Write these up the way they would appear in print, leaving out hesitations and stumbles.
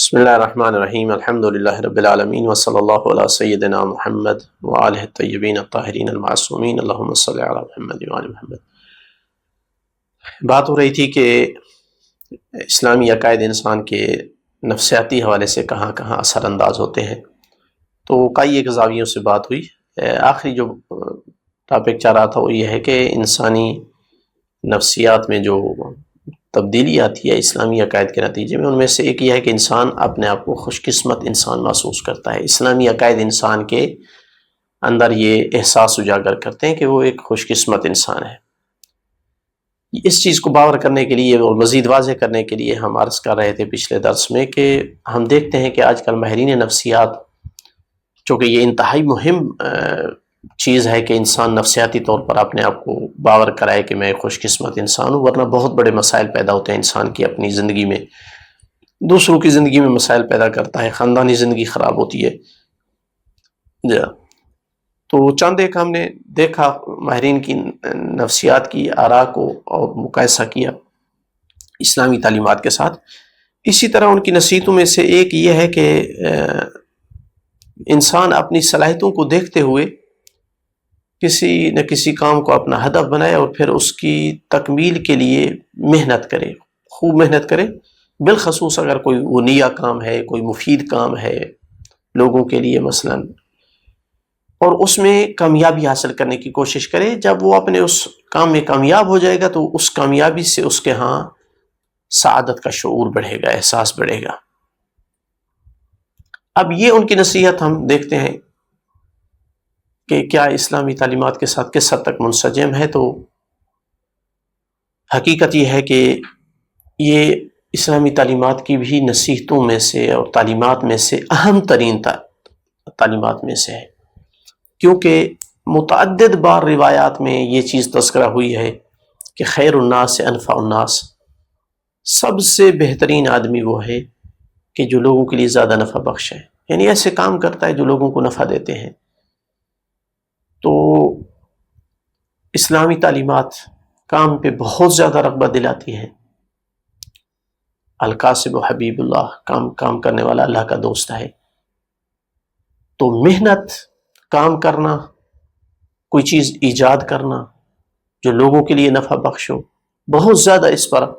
بسم اللہ الرحمن الرحیم الحمد للہ رب العالمین وصلی اللہ علی سیدنا محمد وآلہ الطیبین الطاہرین المعصومین اللہم صلی علی محمد وآل محمد۔ بات ہو رہی تھی کہ اسلامی عقائد انسان کے نفسیاتی حوالے سے کہاں کہاں اثر انداز ہوتے ہیں، تو کئی ایک زاویوں سے بات ہوئی۔ آخری جو ٹاپک چاہ رہا تھا وہ یہ ہے کہ انسانی نفسیات میں جو تبدیلی آتی ہے اسلامی عقائد کے نتیجے میں، ان میں سے ایک یہ ہے کہ انسان اپنے آپ کو خوش قسمت انسان محسوس کرتا ہے۔ اسلامی عقائد انسان کے اندر یہ احساس اجاگر کرتے ہیں کہ وہ ایک خوش قسمت انسان ہے۔ اس چیز کو باور کرنے کے لیے اور مزید واضح کرنے کے لیے ہم عرض کر رہے تھے پچھلے درس میں کہ ہم دیکھتے ہیں کہ آج کل ماہرین نفسیات، چونکہ یہ انتہائی مہم چیز ہے کہ انسان نفسیاتی طور پر اپنے آپ کو باور کرائے کہ میں خوش قسمت انسان ہوں، ورنہ بہت بڑے مسائل پیدا ہوتے ہیں انسان کی اپنی زندگی میں، دوسروں کی زندگی میں مسائل پیدا کرتا ہے، خاندانی زندگی خراب ہوتی ہے۔ تو چند ایک ہم نے دیکھا ماہرین کی نفسیات کی آراء کو اور مقایسہ کیا اسلامی تعلیمات کے ساتھ۔ اسی طرح ان کی نصیحتوں میں سے ایک یہ ہے کہ انسان اپنی صلاحیتوں کو دیکھتے ہوئے کسی نہ کسی کام کو اپنا ہدف بنائے اور پھر اس کی تکمیل کے لیے محنت کرے، خوب محنت کرے، بالخصوص اگر کوئی ونیہ کام ہے، کوئی مفید کام ہے لوگوں کے لیے مثلا، اور اس میں کامیابی حاصل کرنے کی کوشش کرے۔ جب وہ اپنے اس کام میں کامیاب ہو جائے گا تو اس کامیابی سے اس کے ہاں سعادت کا شعور بڑھے گا، احساس بڑھے گا۔ اب یہ ان کی نصیحت ہم دیکھتے ہیں کہ کیا اسلامی تعلیمات کے ساتھ کس حد تک منسجم ہے، تو حقیقت یہ ہے کہ یہ اسلامی تعلیمات کی بھی نصیحتوں میں سے اور تعلیمات میں سے اہم ترین تعلیمات میں سے ہے، کیونکہ متعدد بار روایات میں یہ چیز تذکرہ ہوئی ہے کہ خیر الناس سے انفع الناس، سب سے بہترین آدمی وہ ہے کہ جو لوگوں کے لیے زیادہ نفع بخش ہے، یعنی ایسے کام کرتا ہے جو لوگوں کو نفع دیتے ہیں۔ تو اسلامی تعلیمات کام پہ بہت زیادہ رغبت دلاتی ہیں۔ القاسب و حبیب اللہ، کام کرنے والا اللہ کا دوست ہے۔ تو محنت، کام کرنا، کوئی چیز ایجاد کرنا جو لوگوں کے لیے نفع بخش ہو، بہت زیادہ اس پر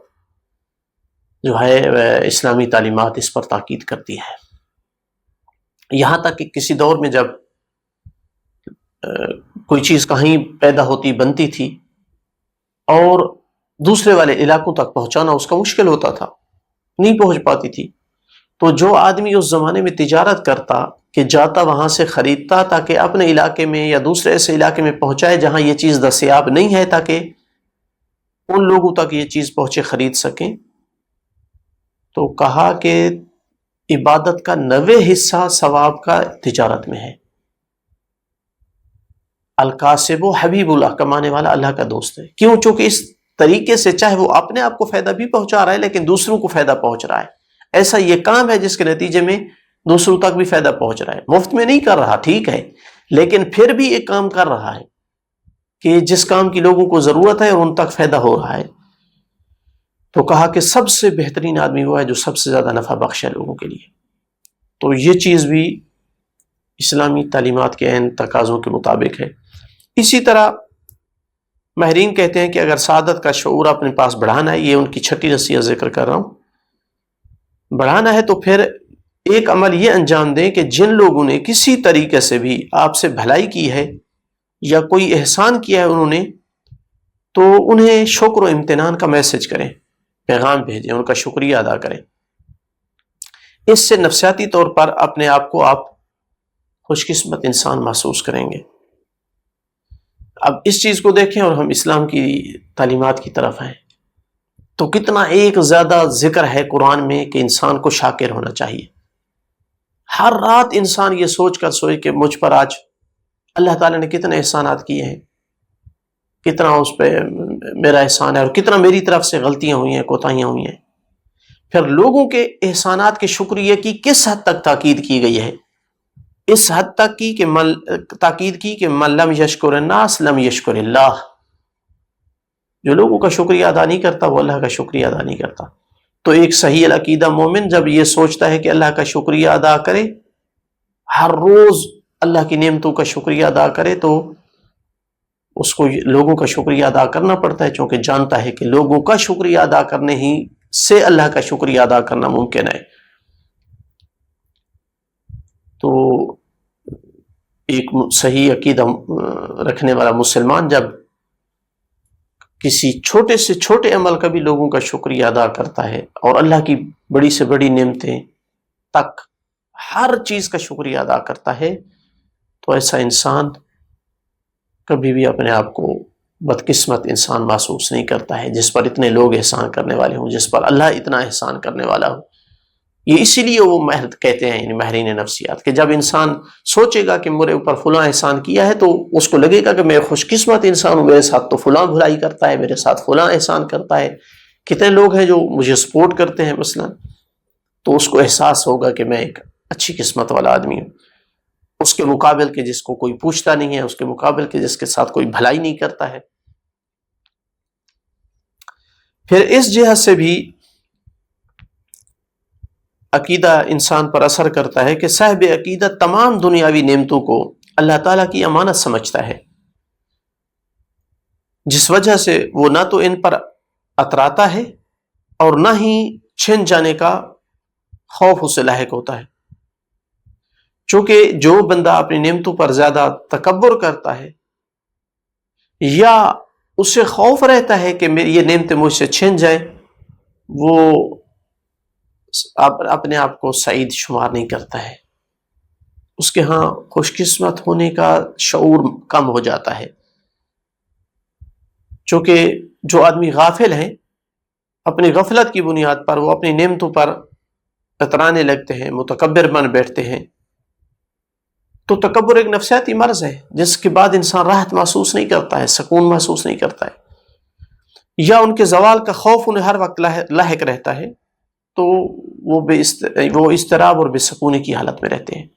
جو ہے اسلامی تعلیمات اس پر تاکید کرتی ہے۔ یہاں تک کہ کسی دور میں جب کوئی چیز کہیں پیدا ہوتی بنتی تھی اور دوسرے والے علاقوں تک پہنچانا اس کا مشکل ہوتا تھا، نہیں پہنچ پاتی تھی، تو جو آدمی اس زمانے میں تجارت کرتا کہ جاتا وہاں سے خریدتا تاکہ اپنے علاقے میں یا دوسرے ایسے علاقے میں پہنچائے جہاں یہ چیز دستیاب نہیں ہے، تاکہ ان لوگوں تک یہ چیز پہنچے، خرید سکیں۔ تو کہا کہ عبادت کا 90% ثواب کا تجارت میں ہے۔ القاسب و حبیب اللہ، کمانے والا اللہ کا دوست ہے۔ کیوں؟ چونکہ اس طریقے سے چاہے وہ اپنے آپ کو فائدہ بھی پہنچا رہا ہے لیکن دوسروں کو فائدہ پہنچ رہا ہے۔ ایسا یہ کام ہے جس کے نتیجے میں دوسروں تک بھی فائدہ پہنچ رہا ہے، مفت میں نہیں کر رہا، ٹھیک ہے، لیکن پھر بھی ایک کام کر رہا ہے کہ جس کام کی لوگوں کو ضرورت ہے اور ان تک فائدہ ہو رہا ہے۔ تو کہا کہ سب سے بہترین آدمی وہ ہے جو سب سے زیادہ نفع بخش ہے لوگوں کے لیے۔ تو یہ چیز بھی اسلامی تعلیمات کے عین تقاضوں کے مطابق ہے۔ اسی طرح ماہرین کہتے ہیں کہ اگر سعادت کا شعور اپنے پاس بڑھانا ہے، یہ ان کی چھٹی نصیحت ذکر کر رہا ہوں، بڑھانا ہے، تو پھر ایک عمل یہ انجام دیں کہ جن لوگوں نے کسی طریقے سے بھی آپ سے بھلائی کی ہے یا کوئی احسان کیا ہے انہوں نے، تو انہیں شکر و امتنان کا میسج کریں، پیغام بھیجیں، ان کا شکریہ ادا کریں۔ اس سے نفسیاتی طور پر اپنے آپ کو آپ خوش قسمت انسان محسوس کریں گے۔ اب اس چیز کو دیکھیں اور ہم اسلام کی تعلیمات کی طرف ہیں، تو کتنا ایک زیادہ ذکر ہے قرآن میں کہ انسان کو شاکر ہونا چاہیے۔ ہر رات انسان یہ سوچ کر سوئے کہ مجھ پر آج اللہ تعالیٰ نے کتنے احسانات کیے ہیں، کتنا اس پہ میرا احسان ہے اور کتنا میری طرف سے غلطیاں ہوئی ہیں، کوتاہیاں ہوئی ہیں۔ پھر لوگوں کے احسانات کے شکریہ کی کس حد تک تاکید کی گئی ہے؟ اس حد تک کی کہ تاکید کی کہ من لم یشکر الناس لم یشکر اللہ، جو لوگوں کا شکریہ ادا نہیں کرتا وہ اللہ کا شکریہ ادا نہیں کرتا۔ تو ایک صحیح العقیدہ مومن جب یہ سوچتا ہے کہ اللہ کا شکریہ ادا کرے، ہر روز اللہ کی نعمتوں کا شکریہ ادا کرے، تو اس کو لوگوں کا شکریہ ادا کرنا پڑتا ہے، چونکہ جانتا ہے کہ لوگوں کا شکریہ ادا کرنے ہی سے اللہ کا شکریہ ادا کرنا ممکن ہے۔ تو ایک صحیح عقیدہ رکھنے والا مسلمان جب کسی چھوٹے سے چھوٹے عمل کا بھی لوگوں کا شکریہ ادا کرتا ہے، اور اللہ کی بڑی سے بڑی نعمتیں تک ہر چیز کا شکریہ ادا کرتا ہے، تو ایسا انسان کبھی بھی اپنے آپ کو بدقسمت انسان محسوس نہیں کرتا ہے، جس پر اتنے لوگ احسان کرنے والے ہوں، جس پر اللہ اتنا احسان کرنے والا ہو۔ یہ اسی لیے وہ مہر کہتے ہیں، یعنی ماہرین نفسیات، کہ جب انسان سوچے گا کہ میرے اوپر فلاں احسان کیا ہے، تو اس کو لگے گا کہ میں خوش قسمت انسان ہوں، میرے ساتھ تو فلاں بھلائی کرتا ہے، میرے ساتھ فلاں احسان کرتا ہے، کتنے لوگ ہیں جو مجھے سپورٹ کرتے ہیں مثلا، تو اس کو احساس ہوگا کہ میں ایک اچھی قسمت والا آدمی ہوں، اس کے مقابل کے جس کو کوئی پوچھتا نہیں ہے، اس کے مقابل کے جس کے ساتھ کوئی بھلائی نہیں کرتا ہے۔ پھر اس جہت سے بھی عقیدہ انسان پر اثر کرتا ہے کہ صاحب عقیدہ تمام دنیاوی نعمتوں کو اللہ تعالیٰ کی امانت سمجھتا ہے، جس وجہ سے وہ نہ تو ان پر اتراتا ہے اور نہ ہی چھن جانے کا خوف اسے لاحق ہوتا ہے۔ چونکہ جو بندہ اپنی نعمتوں پر زیادہ تکبر کرتا ہے، یا اسے خوف رہتا ہے کہ میری یہ نعمتیں مجھ سے چھن جائیں، وہ اپنے آپ کو سعید شمار نہیں کرتا ہے، اس کے ہاں خوش قسمت ہونے کا شعور کم ہو جاتا ہے۔ چونکہ جو آدمی غافل ہیں، اپنی غفلت کی بنیاد پر وہ اپنی نعمتوں پر اترانے لگتے ہیں، متکبر بن بیٹھتے ہیں، تو تکبر ایک نفسیاتی مرض ہے، جس کے بعد انسان راحت محسوس نہیں کرتا ہے، سکون محسوس نہیں کرتا ہے، یا ان کے زوال کا خوف انہیں ہر وقت لاحق رہتا ہے، تو وہ اضطراب اور بے سکونی کی حالت میں رہتے ہیں۔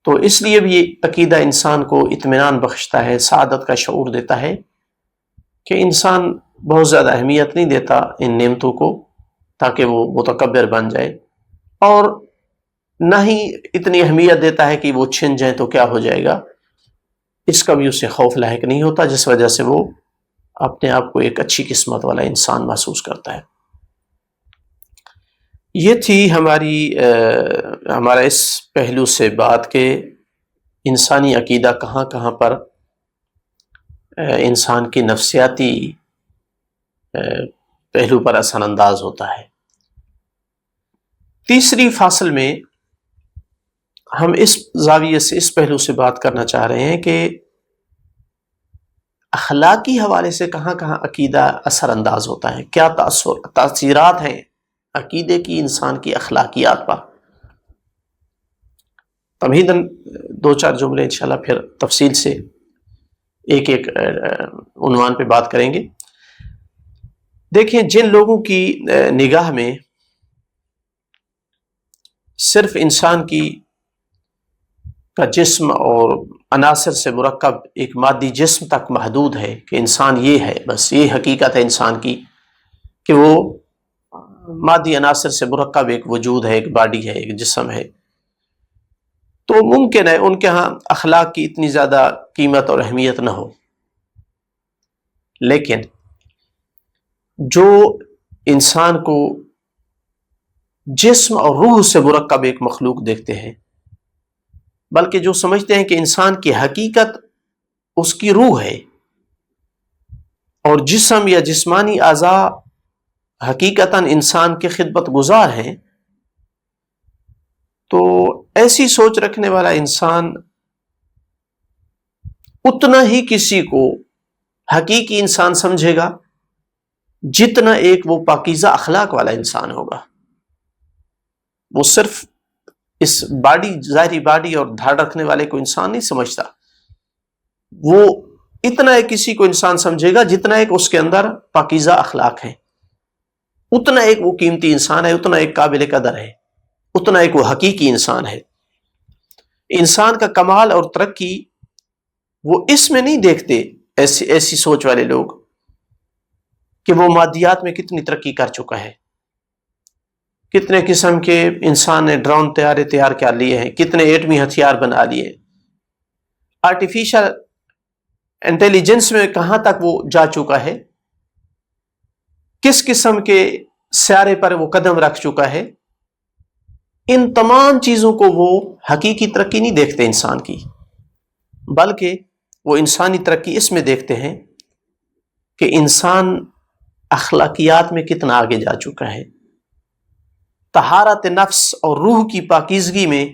تو اس لیے بھی عقیدہ انسان کو اطمینان بخشتا ہے، سعادت کا شعور دیتا ہے، کہ انسان بہت زیادہ اہمیت نہیں دیتا ان نعمتوں کو تاکہ وہ متکبر بن جائے، اور نہ ہی اتنی اہمیت دیتا ہے کہ وہ چھن جائیں تو کیا ہو جائے گا، اس کا بھی اسے خوف لاحق نہیں ہوتا، جس وجہ سے وہ اپنے آپ کو ایک اچھی قسمت والا انسان محسوس کرتا ہے۔ یہ تھی ہمارا اس پہلو سے بات کہ انسانی عقیدہ کہاں کہاں پر انسان کی نفسیاتی پہلو پر اثر انداز ہوتا ہے۔ تیسری فصل میں ہم اس زاویے سے، اس پہلو سے بات کرنا چاہ رہے ہیں کہ اخلاقی حوالے سے کہاں کہاں عقیدہ اثر انداز ہوتا ہے، کیا تاثیرات ہیں عقیدے کی انسان کی اخلاقیات پر۔ تمہیداً دو چار جملے انشاءاللہ پھر تفصیل سے ایک ایک عنوان پہ بات کریں گے۔ دیکھیں، جن لوگوں کی نگاہ میں صرف انسان کا جسم اور عناصر سے مرکب ایک مادی جسم تک محدود ہے، کہ انسان یہ ہے، بس یہ حقیقت ہے انسان کی کہ وہ مادی عناصر سے مرکب ایک وجود ہے، ایک باڈی ہے، ایک جسم ہے، تو ممکن ہے ان کے ہاں اخلاق کی اتنی زیادہ قیمت اور اہمیت نہ ہو۔ لیکن جو انسان کو جسم اور روح سے مرکب ایک مخلوق دیکھتے ہیں، بلکہ جو سمجھتے ہیں کہ انسان کی حقیقت اس کی روح ہے، اور جسم یا جسمانی اعضاء حقیقتاً انسان کے خدمت گزار ہیں، تو ایسی سوچ رکھنے والا انسان اتنا ہی کسی کو حقیقی انسان سمجھے گا جتنا ایک وہ پاکیزہ اخلاق والا انسان ہوگا۔ وہ صرف اس باڈی، ظاہری باڈی اور دھاڑ رکھنے والے کو انسان نہیں سمجھتا، وہ اتنا ایک کسی کو انسان سمجھے گا جتنا ایک اس کے اندر پاکیزہ اخلاق ہے، اتنا ایک وہ قیمتی انسان ہے، اتنا ایک قابل قدر ہے، اتنا ایک وہ حقیقی انسان ہے۔ انسان کا کمال اور ترقی وہ اس میں نہیں دیکھتے، ایسی سوچ والے لوگ، کہ وہ مادیات میں کتنی ترقی کر چکا ہے، کتنے قسم کے انسان نے ڈرون طیارے تیار کر لیے ہیں، کتنے ایٹمی ہتھیار بنا لیے، آرٹیفیشل انٹیلیجنس میں کہاں تک وہ جا چکا ہے، کس قسم کے سیارے پر وہ قدم رکھ چکا ہے. ان تمام چیزوں کو وہ حقیقی ترقی نہیں دیکھتے انسان کی، بلکہ وہ انسانی ترقی اس میں دیکھتے ہیں کہ انسان اخلاقیات میں کتنا آگے جا چکا ہے، طہارت نفس اور روح کی پاکیزگی میں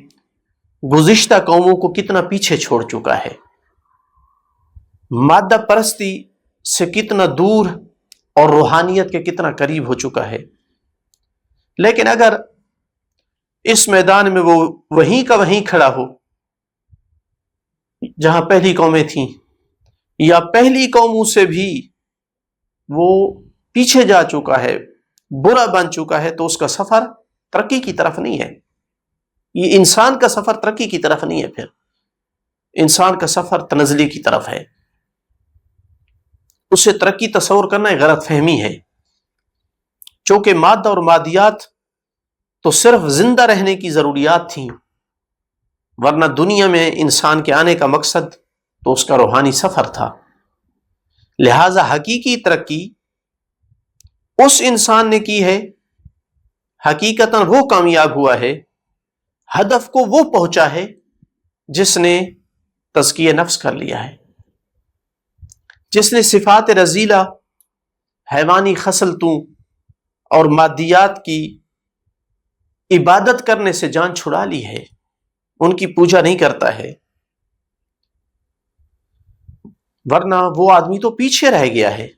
گزشتہ قوموں کو کتنا پیچھے چھوڑ چکا ہے، مادہ پرستی سے کتنا دور اور روحانیت کے کتنا قریب ہو چکا ہے. لیکن اگر اس میدان میں وہ وہیں کا وہیں کھڑا ہو جہاں پہلی قومیں تھیں، یا پہلی قوموں سے بھی وہ پیچھے جا چکا ہے، برا بن چکا ہے، تو اس کا سفر ترقی کی طرف نہیں ہے. یہ انسان کا سفر ترقی کی طرف نہیں ہے، پھر انسان کا سفر تنزلی کی طرف ہے. اسے ترقی تصور کرنا ایک غلط فہمی ہے، چونکہ مادہ اور مادیات تو صرف زندہ رہنے کی ضروریات تھیں، ورنہ دنیا میں انسان کے آنے کا مقصد تو اس کا روحانی سفر تھا. لہذا حقیقی ترقی اس انسان نے کی ہے، حقیقتاً وہ کامیاب ہوا ہے، ہدف کو وہ پہنچا ہے جس نے تزکیہ نفس کر لیا ہے، جس نے صفات رذیلہ، حیوانی خصلتوں اور مادیات کی عبادت کرنے سے جان چھڑا لی ہے، ان کی پوجا نہیں کرتا ہے. ورنہ وہ آدمی تو پیچھے رہ گیا ہے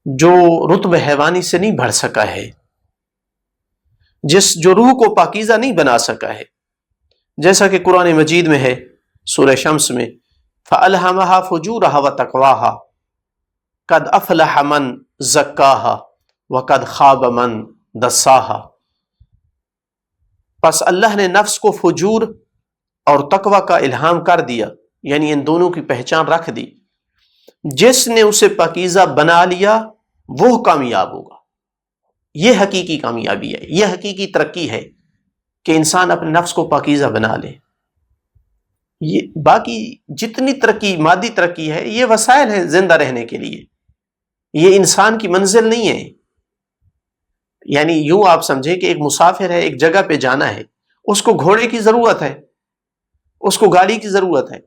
جو رتب حیوانی سے نہیں بڑھ سکا ہے، جو روح کو پاکیزہ نہیں بنا سکا ہے. جیسا کہ قرآن مجید میں ہے سورہ شمس میں، فَأَلْهَمَهَا فُجُورَهَا وَتَقْوَاهَا قَدْ أَفْلَحَ مَنْ زَكَّاهَا وَقَدْ خَابَ مَنْ دَسَّاهَا. پس اللہ نے نفس کو فجور اور تقوی کا الہام کر دیا، یعنی ان دونوں کی پہچان رکھ دی. جس نے اسے پاکیزہ بنا لیا وہ کامیاب ہوگا. یہ حقیقی کامیابی ہے، یہ حقیقی ترقی ہے کہ انسان اپنے نفس کو پاکیزہ بنا لے. یہ باقی جتنی ترقی، مادی ترقی ہے، یہ وسائل ہیں زندہ رہنے کے لیے، یہ انسان کی منزل نہیں ہے. یعنی یوں آپ سمجھیں کہ ایک مسافر ہے، ایک جگہ پہ جانا ہے، اس کو گھوڑے کی ضرورت ہے، اس کو گاڑی کی ضرورت ہے،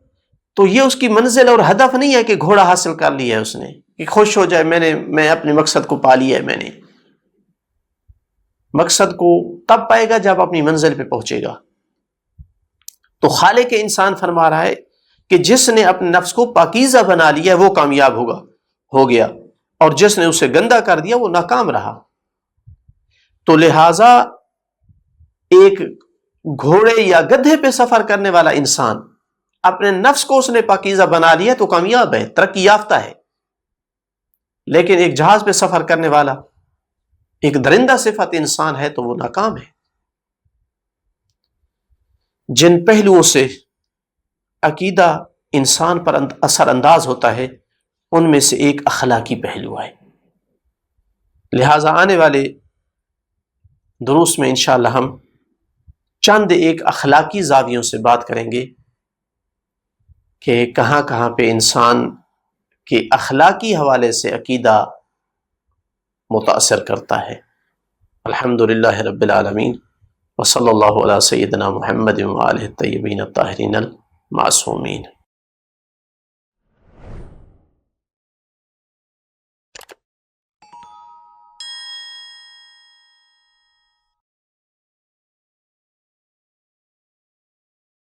تو یہ اس کی منزل اور ہدف نہیں ہے کہ گھوڑا حاصل کر لیا ہے اس نے، کہ خوش ہو جائے میں اپنے مقصد کو پا لیا ہے. میں نے مقصد کو تب پائے گا جب اپنی منزل پہ پہنچے گا. تو خالق انسان فرما رہا ہے کہ جس نے اپنے نفس کو پاکیزہ بنا لیا وہ کامیاب ہو گیا، اور جس نے اسے گندا کر دیا وہ ناکام رہا. تو لہذا ایک گھوڑے یا گدھے پہ سفر کرنے والا انسان اپنے نفس کو اس نے پاکیزہ بنا لیا تو کامیاب ہے، ترقی یافتہ ہے. لیکن ایک جہاز پہ سفر کرنے والا ایک درندہ صفت انسان ہے تو وہ ناکام ہے. جن پہلوؤں سے عقیدہ انسان پر اثر انداز ہوتا ہے ان میں سے ایک اخلاقی پہلو ہے. لہذا آنے والے دروس میں انشاءاللہ ہم چند ایک اخلاقی زاویوں سے بات کریں گے کہ کہاں کہاں پہ انسان کے اخلاقی حوالے سے عقیدہ متاثر کرتا ہے. الحمدللہ رب العالمین، وصلی اللہ علی سیدنا محمد وآلہ الطیبین الطاہرین المعصومین.